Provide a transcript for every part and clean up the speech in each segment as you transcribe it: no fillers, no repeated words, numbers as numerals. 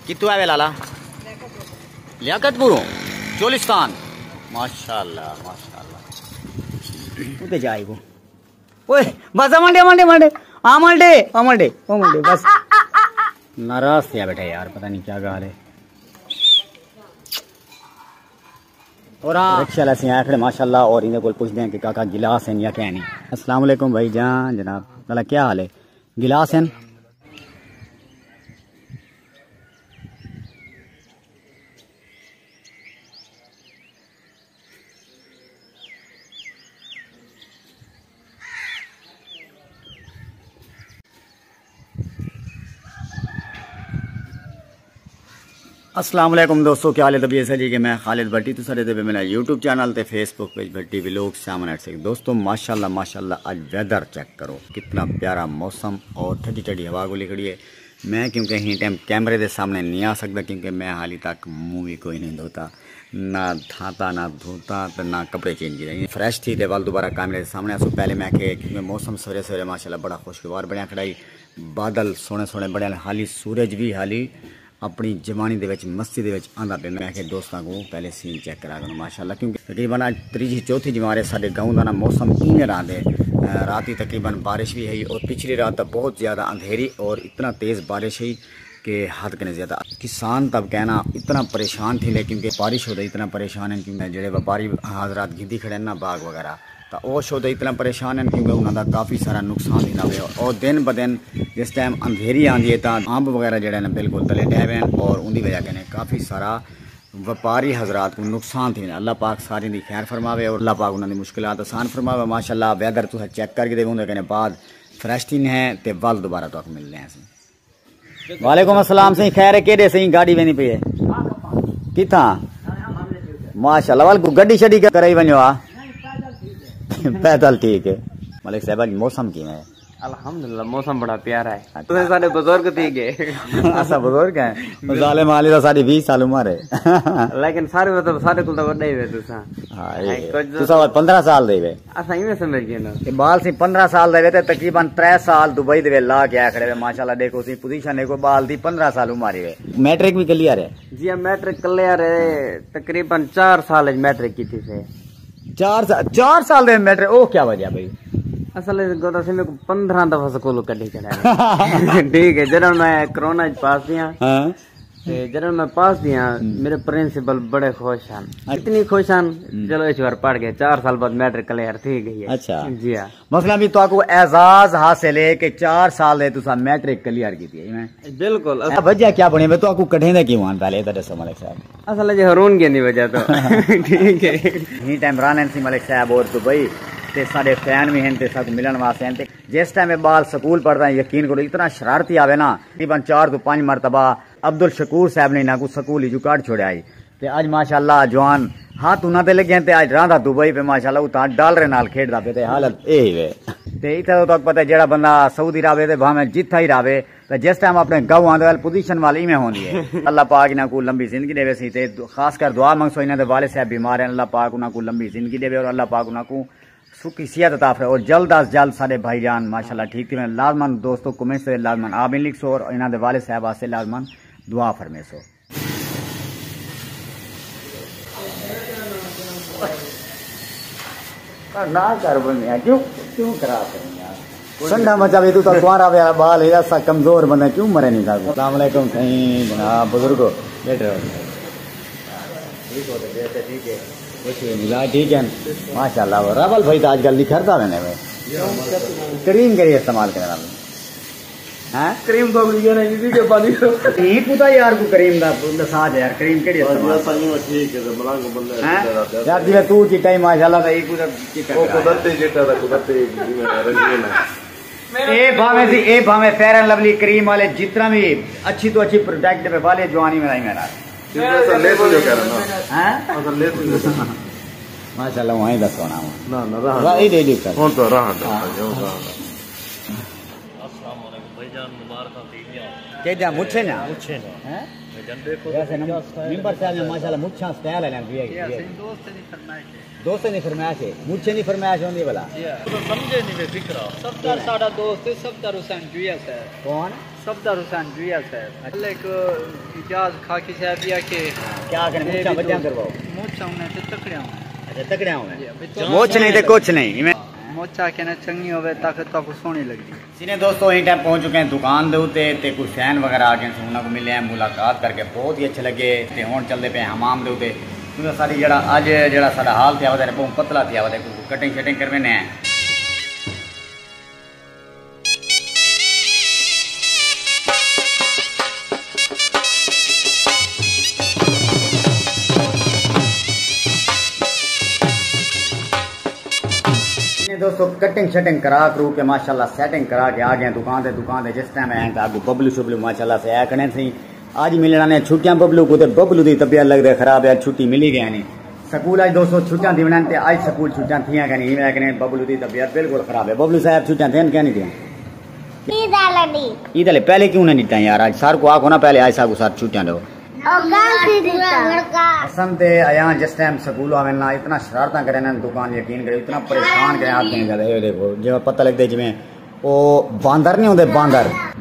कितु है वे लाला? लियाकतपुर चोलिस्तान। माशाल्लाह माशाल्लाह। उते जाए वो। ओए बस मंडे मंडे मंडे आ मंडे ओ मंडे बस नाराज थे बेटा यार, पता नहीं क्या गाल है। और रिक्शा से आए खड़े माशाल्लाह, और इन्हें को पूछते हैं कि काका गिलास हैं या क्या नहीं। अस्सलाम वालेकुम भाई जान जनाब, लाला क्या हाल है? गिलास हैं? अस्सलाम वालेकुम दोस्तों, क्या हाल है? तबीयत है जी कि मैं खालिद भट्टी तो सारे पे मेरा यूट्यूब चैनल ते फेसबुक पेज भट्टी व्लॉग सामने से। दोस्तों माशाल्लाह माशाल्लाह आज वेदर चेक करो, कितना प्यारा मौसम और ठंडी ठंडी हवा को लिखड़ी है। मैं क्योंकि ही टाइम कैमरे के सामने नहीं आ सकता, क्योंकि मैं हाली तक मुँह भी कोई नहीं धोता, ना धाता ना धोता तो ना कपड़े चेंज किए। फ्रेश थी तो वाल दोबारा कैमरे के सामने आसो। पहले मैं क्योंकि मौसम सवेरे सवेरे माशाल्लाह बड़ा खुशगवार बनया खड़ाई, बादल सोने सोने बड़े, हाली सूरज भी हाली अपनी जवानी दे विच मस्ती दे विच आंदा पे। मैं आखे दोस्तों को पहले सीन चेक करा करो माशाल्लाह, क्योंकि तकरीबन आज तीजी चौथी जमारे साडे गाँव का ना मौसम इवें रहा है। रात ही तकरीबन बारिश भी है और पिछली रात तक बहुत ज़्यादा अंधेरी और इतना तेज़ बारिश है कि हद कने ज़्यादा। किसान तब कहना इतना परेशान थे, क्योंकि बारिश होता इतना परेशान है क्योंकि जो व्यापारी हजरात गिद्दी खड़े ना बाग वगैरह, तो वो शोध इतना परेशान है क्योंकि उन्होंने काफ़ी सारा नुकसान दिना हुआ। और दिन ब दिन जिस टाइम अंधेरी आती है तो अंब वगैरह जड़े ना बिल्कुल तले डे हुए, और उनकी वजह कने काफ़ी सारा व्यापारी हजरात को नुकसान थी। अल्लाह पाक सारी दी खैर फरमावे और अल्लाह पाक उन्होंने मुश्किलात आसान फरमावे। माशाल्लाह वैदर तुम चेक करके देव कहने बाद फ्रेश थी है तो वल दोबारा तो मिलने हैं। वालेकुम अस्सलाम सही, खैर है केड़े सही? गाड़ी वेनी पई है किथा? माशाल्लाह वाल गड्डी शड्डी कराई वनो आ पैदल ठीक है। मलिक साहब मौसम की है? अल्हम्दुलिल्लाह मौसम बड़ा प्यारा है। तुझे सारे बुजुर्ग थी गए ऐसा बुजुर्ग हैं जालिम वाली तो सारी 20 साल उम्र है, लेकिन सारे मतलब सारे कुल तो बड़ा ही है। तुसा हां तुसा 15 साल देवे असा इमे समझ गए ना ये बाल सी 15 साल देवे ते तकरीबन 3 साल दुबई दे ला के आ खड़े माशाल्लाह। देखो सी पोजीशन है को बाल दी 15 साल उम्र है। मैट्रिक भी क्लियर है जी? मैट्रिक क्लियर है, तकरीबन 4 साल मैट्रिक की थी से। 4 साल दे मैट्रिक? ओ क्या वजह भाई? असल गोदा से मेरे को 15 दफा स्कूल कढ़ी चढ़ा ठीक है। जरा मैं कोरोना पास दिया, जरा मैं पास दिया, मेरे प्रिंसिपल बड़े खुश हैं, इतनी खुश हैं चलो इस बार पढ़ गए 4 साल बाद मैट्रिक क्लियर थी गई है। अच्छा जी हाँ, मतलब भी तो आपको एजाज हासिल है कि 4 साल दे तुसा मैट्रिक क्लियर की थी? मैं बिल्कुल वजह क्या बनी मैं तो आपको कढ़े दे क्यों आन पहले इधर से मलिक साहब? असल जो हरून की नहीं वजह तो ठीक है। ही टाइम रान सी मलिक साहब और दुबई ते सारे फैन भी हैं ते सब मिलन वास्ते हैं। जिस टाइम बाल स्कूल पढ़ता है यकीन करो इतना शरारती आवे ना, तकरीबन 4 तो 5 मरतबा अब्दुल शकूर साहब ने ना कुछ स्कूल ही काट छोड़ा आई ते आज माशाल्लाह जवान हाथ उन्होंने लगे ते आज रहा दुबई पे माशाल्लाह उता डालरे नाल खेडदा पे ते हालत यही वे ते इतना तक पता है जेड़ा बंदा सऊदी रहे ते भावे जिथा ही रहे तो जिस टाइम अपने गाँव आंदे वाली पोजीशन वाली में होंदी है। अल्लाह पाक इन्हां को लंबी जिंदगी देवे सी ते खासकर दुआ मंगसो इन्हां दे वाले साहब बीमार हैं, अल्लाह पाक उन्हां को लंबी जिंदगी देवे और अल्लाह पाक उन्हां को सुखी सेहत अता फरमाए और जल्द अज जल्द सारे भाईजान माशाल्लाह ठीक थी। मैं लाजमन दोस्तों कमेंट से लाजमन आमीन लिख सो और इन्हां दे वाले साहब वास्ते लाजमन दुआ फरमे सो। ना कर बनिया क्यों क्यों खराब करें यार, ठंडा मचा भी तू तो कुआरा वे बाल है ऐसा कमजोर बंदा क्यों मरे नहीं था। अस्सलाम वालेकुम सही जनाब बुजुर्गो बैठे रहो। ठीक हो तो ठीक है कुछ मिला ठीक है माशाल्लाह। रावल भाई तो आजकल निखरता रहने में क्रीम के इस्तेमाल करने वाले हैं क्रीम तो वीडियो पानी ही पुता यार को क्रीम दा दसाज यार क्रीम केड़ी इस्तेमाल ठीक है मलांग बंदा यार दिले तू चिट्टा ही माशाल्लाह दा एक चिट्टा ओ कुदरती चिट्टा दा कुदरती रंगीन है ए भावे फेयर एंड लवली क्रीम वाले जितना भी अच्छी तो अच्छी प्रोडक्ट पे वाले जवानी में नहीं मेरा माशाल्लाह वहीं दस होना ना ना रहा ये दे दे कर तो रहा के जा मुच्छे ना हैं जैसे नंबर साहब ने माशाल्लाह मुच्छा स्टाइल है ना दोस्त नहीं फरमाइश है मुच्छे नहीं फरमाइश होंदी भला तो समझे नहीं वे फिक्र सफदर साडा दोस्त है सफदर हुसैन जुया साहब कौन सफदर हुसैन जुया साहब एक इजाज खाकी साहब या के क्या करें मुच्छा बच्चा करवाओ मोचा उन्हें ते तकड़िया अच्छा तकड़िया हूं मोच नहीं ते कुछ नहीं मोचा कहना चंगी होवे ताकि तो सोहनी लगी सीने दोस्तों यही टाइम पहुंच चुके हैं दुकान दे उत्ते ते कुछ फैन वगैरह आके उन्होंने को मिले हैं मुलाकात करके बहुत ही अच्छे लगे ते हुण चलते पे हमाम दे उत्ते क्योंकि सारी जड़ा अज जड़ा साडा हाल थे वह बहुत पतला थे वह कटिंग शटिंग करवाने हैं दोस्तों कटिंग शटिंग करा करू के माशाल्लाह सेटिंग करा के आ गए दुकान दे जिस टाइम आए आगे बबलू शुबलू माशाल्लाह से आए खड़े थी आज मिलना ने छुट्टियां बबलू को बबलू की तबीयत लगता है खराब है छुट्टी मिली गया नहीं स्कूल आज दोस्तों छुट्टियां दीवना आज स्कूल छुट्टियां थी नहीं मैं कहने बबलू की तबीयत बिल्कुल खराब है बबलू साहब छुट्टियां थे क्या नहीं दी ईद वाले पहले क्यों नहीं दिता यार आज सर को आखो ना पहले आज सार साथ छुट्टियां दो असम ते आया जिस टाइम स्कूल आवे ना इतना शरारत करे ना दुकान यकीन करे इतना परेशान करे आप नहीं देखो जो पता लगता जिमें वो बांदर नहीं होते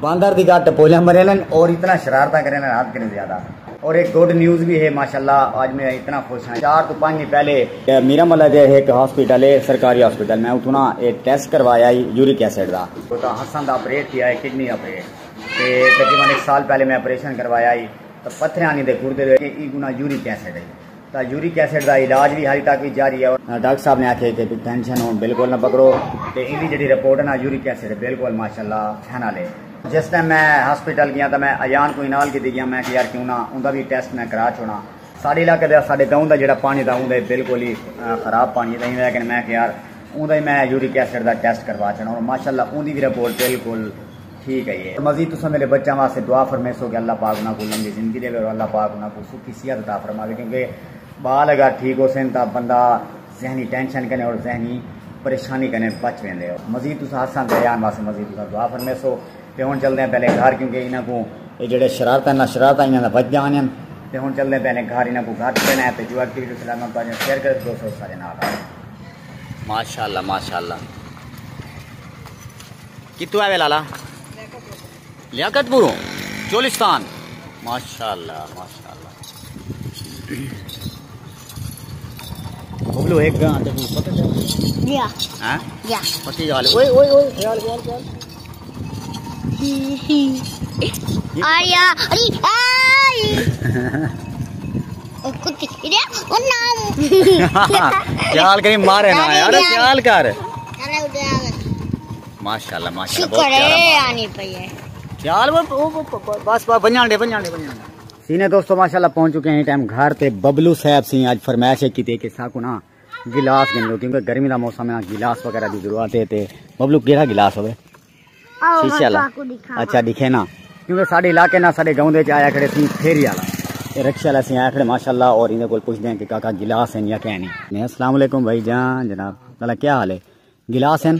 बांदर की गट पोलिया मरे और इतना शरारत करे ना रात करें ज्यादा और एक गुड न्यूज भी है माशाल्लाह आज मैं इतना खुश हूँ 4 तो 5 दिन पहले मीरा मला दे एक हॉस्पिटल है सरकारी हॉस्पिटल मैं उठू ना एक टेस्ट करवाया यूरिक एसिड का तो हसन का ऑपरेट किया है किडनी ऑपरेट तकरीबन 1 साल पहले मैं ऑपरेशन करवाया तो पत्थर दे गुर्दे गुना यूरिक एसिड है तो यूरिक एसिड का इलाज भी हाली तक भी जारी है डॉक्टर साहब ने आखे कि टेंशन हो बिल्कुल ना पकड़ो तो इनकी जी रिपोर्ट है ना यूरिक एसिड बिल्कुल माशाल्लाह खाना ले जिस टाइम मैं हॉस्पिटल गया तो मैं अजान को इनाल की गया मैं यार क्यों ना उनका भी टेस्ट मैं करा छोड़ा साढ़े इलाके का साढ़े गाँव का जो पानी था उनका बिल्कुल ही खराब पानी था लेकिन मैं यार उनका ही मैं यूरिक एसिड का टेस्ट करवा छोड़ा और माशाल्लाह उनकी भी रिपोर्ट बिल्कुल ठीक है ये मजीद तुम मेरे बच्चों वास्ते दुआ फरमेसो कि अल्लाह पाक उन्होंने लंबी जिंदगी दे और अल्लाह पाक उन्होंने सुखी सेहत अता फरमावे क्योंकि बाल अगर ठीक हो सन तो बंदा जहनी टेंशन कने और जहनी परेशानी कने बच वेंदे हो मजीद तुम हादसा दरियान वास्ते मजीद तुम दुआ फरमेसो तो हुण चलते हैं पहले घर क्योंकि इन्हों को ये जो शरारत ना शरारत इन्हों बच जाने तो हुण चलते हैं पहले घर इन्हों को घर देना है तो जो एक्टिविटी चलाना शेयर कर दोस्तों सारे नाल माशाल्लाह माशाल्लाह कितों आवे लाला लियाकतपुर चोलिस्तान माशाल्लाह माशाल्लाह बबलू एक गांव तक पता है या हां या पति गाल ओए ओए ओए ख्याल ख्याल ख्याल आया अरे आई ओ कुत्ते रे ओ नाम ख्याल करी मारे ना यार ख्याल कर माशाल्लाह माशाल्लाह बहुत प्यारा आनी पई है ख्याल बस बंजाने सीने दोस्तों माशाल्लाह पहुंच चुके हैं टाइम घर पे बबलू साहब सी आज फरमाइश की थी कि साकू ना गिलास गिन लो क्योंकि गर्मी का मौसम है गिलास वगैरह की जरूरत है ते बबलू केड़ा गिलास होवे शीशे वाला अच्छा दिखे ना क्योंकि साढ़े इलाके ना साढ़े गाँव के आया खड़े सी फेरी वाला रिक्शा वाला से आया खड़े माशाल्लाह और इन्हें को पूछते हैं कि काका गिलास है या क्या नहीं अस्सलाम वालेकुम भाई जान जनाब भला क्या हाल है गिलास है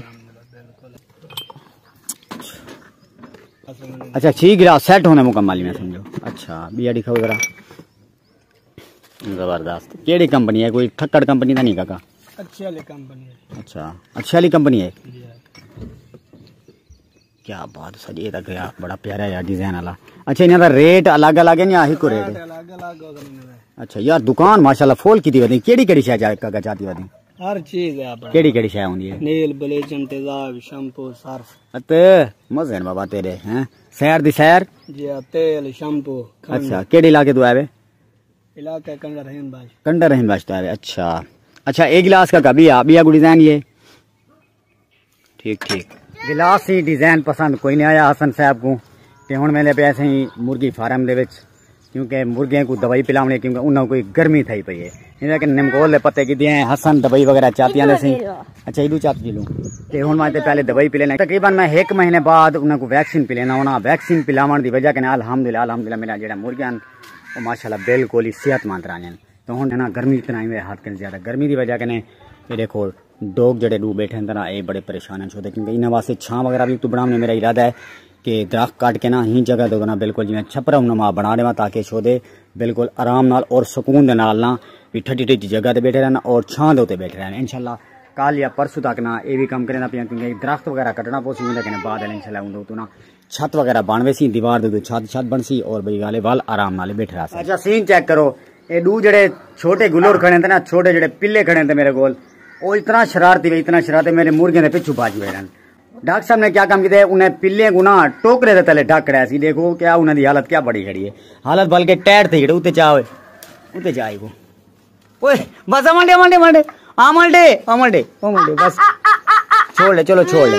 अच्छा 6 गिलास सेट होने मुकम्मल में समझो अच्छा बिया दिखाओ जरा जबरदस्त केड़ी कंपनी है कोई ठक्कड़ कंपनी का नहीं काका अच्छी वाली कंपनी है अच्छा अच्छी वाली कंपनी है क्या बात सजी तक गया बड़ा प्यारा यार डिजाइन वाला अच्छा इन्हां दा रेट अलग अलग है या हिको रेट है अलग अलग अच्छा यार दुकान माशाल्लाह फुल की दी केड़ी केड़ी शय काका चाहती वदी हर चीज है अपना केड़ी केड़ी शय होंदी है नील ब्लीचिंग तेजाब शैम्पू सर्फ अते मजे न बाबा तेरे हैं सैर दी सैर जी तेल शैम्पू अच्छा केड़ी इलाके तो आवे इलाका कंडर रहीम बाज तो आवे अच्छा अच्छा एक गिलास का बिया बिया को डिजाइन ये ठीक ठीक गिलास ही डिजाइन पसंद कोई नहीं आया हसन साहब को ते हुण मेरे पे ऐसे ही मुर्गी फार्म दे विच क्योंकि मुर्गियों को दवाई पिलावनी क्योंकि उन्होंने कोई गर्मी थी पई है लेकिन निमकोल पत्ते की दिए हसन दवाई वगैरह चाहती सी अच्छा इदू चाहती लूँ तो हूँ मैं दवाई पी लेना तकरीबन मैं 1 महीने बाद उन्होंने वैक्सीन पी लेना होना वैक्सीन पिलावन की वजह के अल्हम्दुलिल्लाह मेरा जो मुर्गियां वो माशाल्लाह बिल्कुल ही सेहतमंद रहा तो हूँ ना गर्मी इतना ही हाथ कर ज्यादा गर्मी की वजह के ये देखो डॉग जड़े डू बैठे हैं ना ये बड़े परेशान हैं क्योंकि इन्होंने वास्ते छां वगैरह भी तो बनाने मेरा इरादा है कि दरख्त काट के ना ही जगह दो ना बिल्कुल जिवें छपरा नुमा बना देवा ताकि छोदे बिल्कुल आराम नाल और सुकून दे नाल ना भी ठंडी ठंडी जगह ते बैठे रहना और छां दे उत्ते बैठे रहना। इंशाल्लाह कल या परसों तक ना ये भी कम करें पिया क्योंकि दरख्त वगैरह कटना पोसी लेकिन बाद इंशाल्लाह उन तो ना छत वगैरह बनवे सी दीवार दे छत बन सी और बड़ी गाले वाल आराम नाल बैठे रहा। अच्छा सीन चेक करो ये दू जड़े छोटे गुलोर खड़े थे ना छोटे जड़े पिल्ले खड़े थे मेरे कोल वो इतना शरारती मेरे मुर्गियों के पिछू भाज हुए। डॉक्टर साहब ने क्या काम किया उन्हें पिल्ले को ना टोकरे के तले ढक रहा सी। देखो क्या उन्हें हालत क्या बड़ी खड़ी है हालत बल्कि टैर थे जड़े उत्ते चाहे उत्ते जाए को ओए बस अमलडे अमलडे अमलडे अमलडे अमलडे अमलडे बस छोड़ ले चलो छोड़ ले।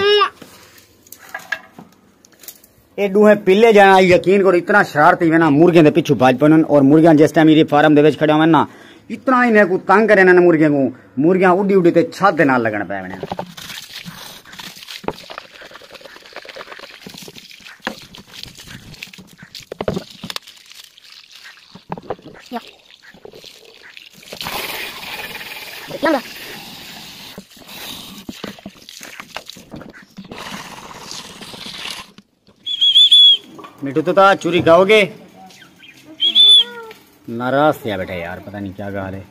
ये दूहे पिल्ले जाना यकीन करो इतना शरारती है ना मुर्गियों के पिछू भाज पन और मुर्गियां जिस टाइम मेरी फार्म दे खड़े हुए ना इतना इन्हें को तंग करे ना मुर्गियों को मुर्गियां उड़ी उड़ी ते छत दे नाल लगन पै बने। मिठू तो था चूरी खाओगे नाराज थे बेटा यार पता नहीं क्या गाल है।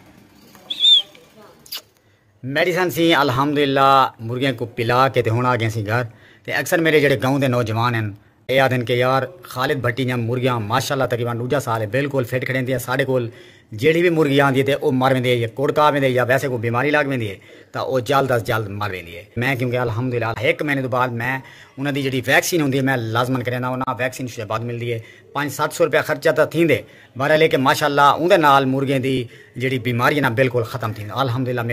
मेडिसन सी अल्हम्दुलिल्लाह मुर्गियों को पिला के हुण आ गए सी घर ते अक्सर मेरे जेडे गाँव के नौजवान हैं ये आदन के यार खालिद भट्टी जब मुर्गियां माशाल्लाह तकरीबन दूजा साल है बिल्कुल फिट खड़े दी साढ़े कोल जेड़ी भी मुर्गी आती है वह मर वेंदी है या कुड़का वेंदी है या वैसे कोई बीमारी लग वेंदी है तो वह जल्द अज जल्द मर वेंदी है। मैं क्योंकि अल्हम्दुलिल्लाह एक महीने तो बाद मैं उन्होंने जी वैक्सीन होंगी मैं लाजमन करें उन्हें वैक्सीन से बाद मिलती है 500-700 रुपया खर्चा तो थी बहर लेकिन माशाल्लाह उनके नाल मुर्गियों की जी बीमारी है ना बिल्कुल खत्म थी। अल्हम्दुलिल्लाह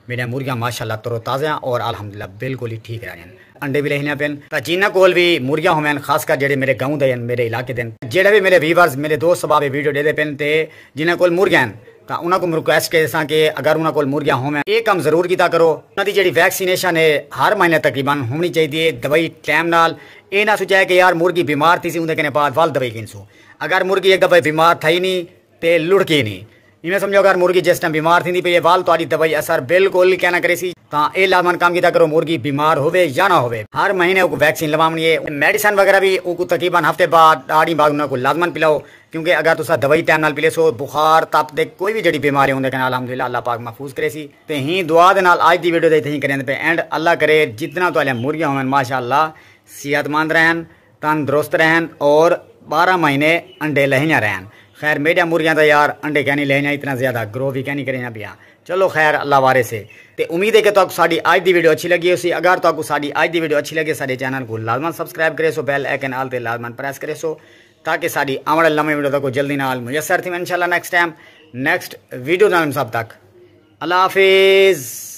मेरे मुर्गियां माशाल्लाह तरोताज़ा और अल्हम्दुलिल्लाह बिल्कुल ही ठीक रहे। अंडे भी लेने पेन जिन्होंने कोल भी मुर्गियां होवन खासकर जेडे मेरे गाँव दे मेरे इलाके दिन जेडे भी मेरे व्यूवर्स मेरे दोस्त सबाब वीडियो देते पेन ते जिन्हें कोल मुर्गियां तो उन्होंने रिक्वेस्ट कर कि अगर उन्होंने कोल मुर्गियां होवन ये काम जरूर किया करो उन्होंने जी वैक्सीनेशन है हर महीने तकरीबन होनी चाहिए दवाई टाइम नाल ये ना सोचा है कि यार मुर्गी बीमार थी उनके बाद वाल दवाई गिनसू अगर मुर्गी एक दफा बीमार थी नहीं तो लुढ़की नहीं इवें समझो अगर मुर्गी जिस टाइम बीमार थी पे वाल तो दवाई असर बिल्कुल क्या ना करे सी ये लाजमन काम किया करो मुर्गी बीमार होवे या ना होवे हर महीने वैक्सीन लवानी है। मेडिसन वगैरह भी तकरीबन हफ्ते बाद आड़ी बाद उन्हें लाजमन पिलाओ क्योंकि अगर तुसा दवाई टाइम नाल पिले सो बुखार तप दे कोई भी जड़ी बीमारी होंगे अल्हम्दुलिल्लाह अल्लाह पाक महफूज करे सी ते ही दुआ दे नाल आज दी वीडियो दे ही करें पे एंड अल्लाह करे जितना तो मुर्गियां होवन माशाअल्लाह सेहतमंद रहन तंदुरुस्त रहन और 12 महीने अंडे लहियां रहन। खैर मेडिया मुर्गियां तो यार अंडे क्या नहीं लेना इतना ज़्यादा ग्रो भी क्या नहीं करें पिया चलो खैर अल्लाह वारे से ते उम्मीद है कि तो साड़ी आज दी वीडियो अच्छी लगी उसी अगर तो साड़ी आज दी वीडियो अच्छी लगे सारे चैनल को लाजमन सब्सक्राइब करे सो बेल आइकन आल ते लाजमन प्रेस करे सो ताकि साड़ी आने वाले लम्बे वीडियो तक जल्दी नाल मुयसर थी इंशाल्लाह नेक्स्ट टाइम नेक्स्ट वीडियो नाल सब तक अल्लाह हाफिज़।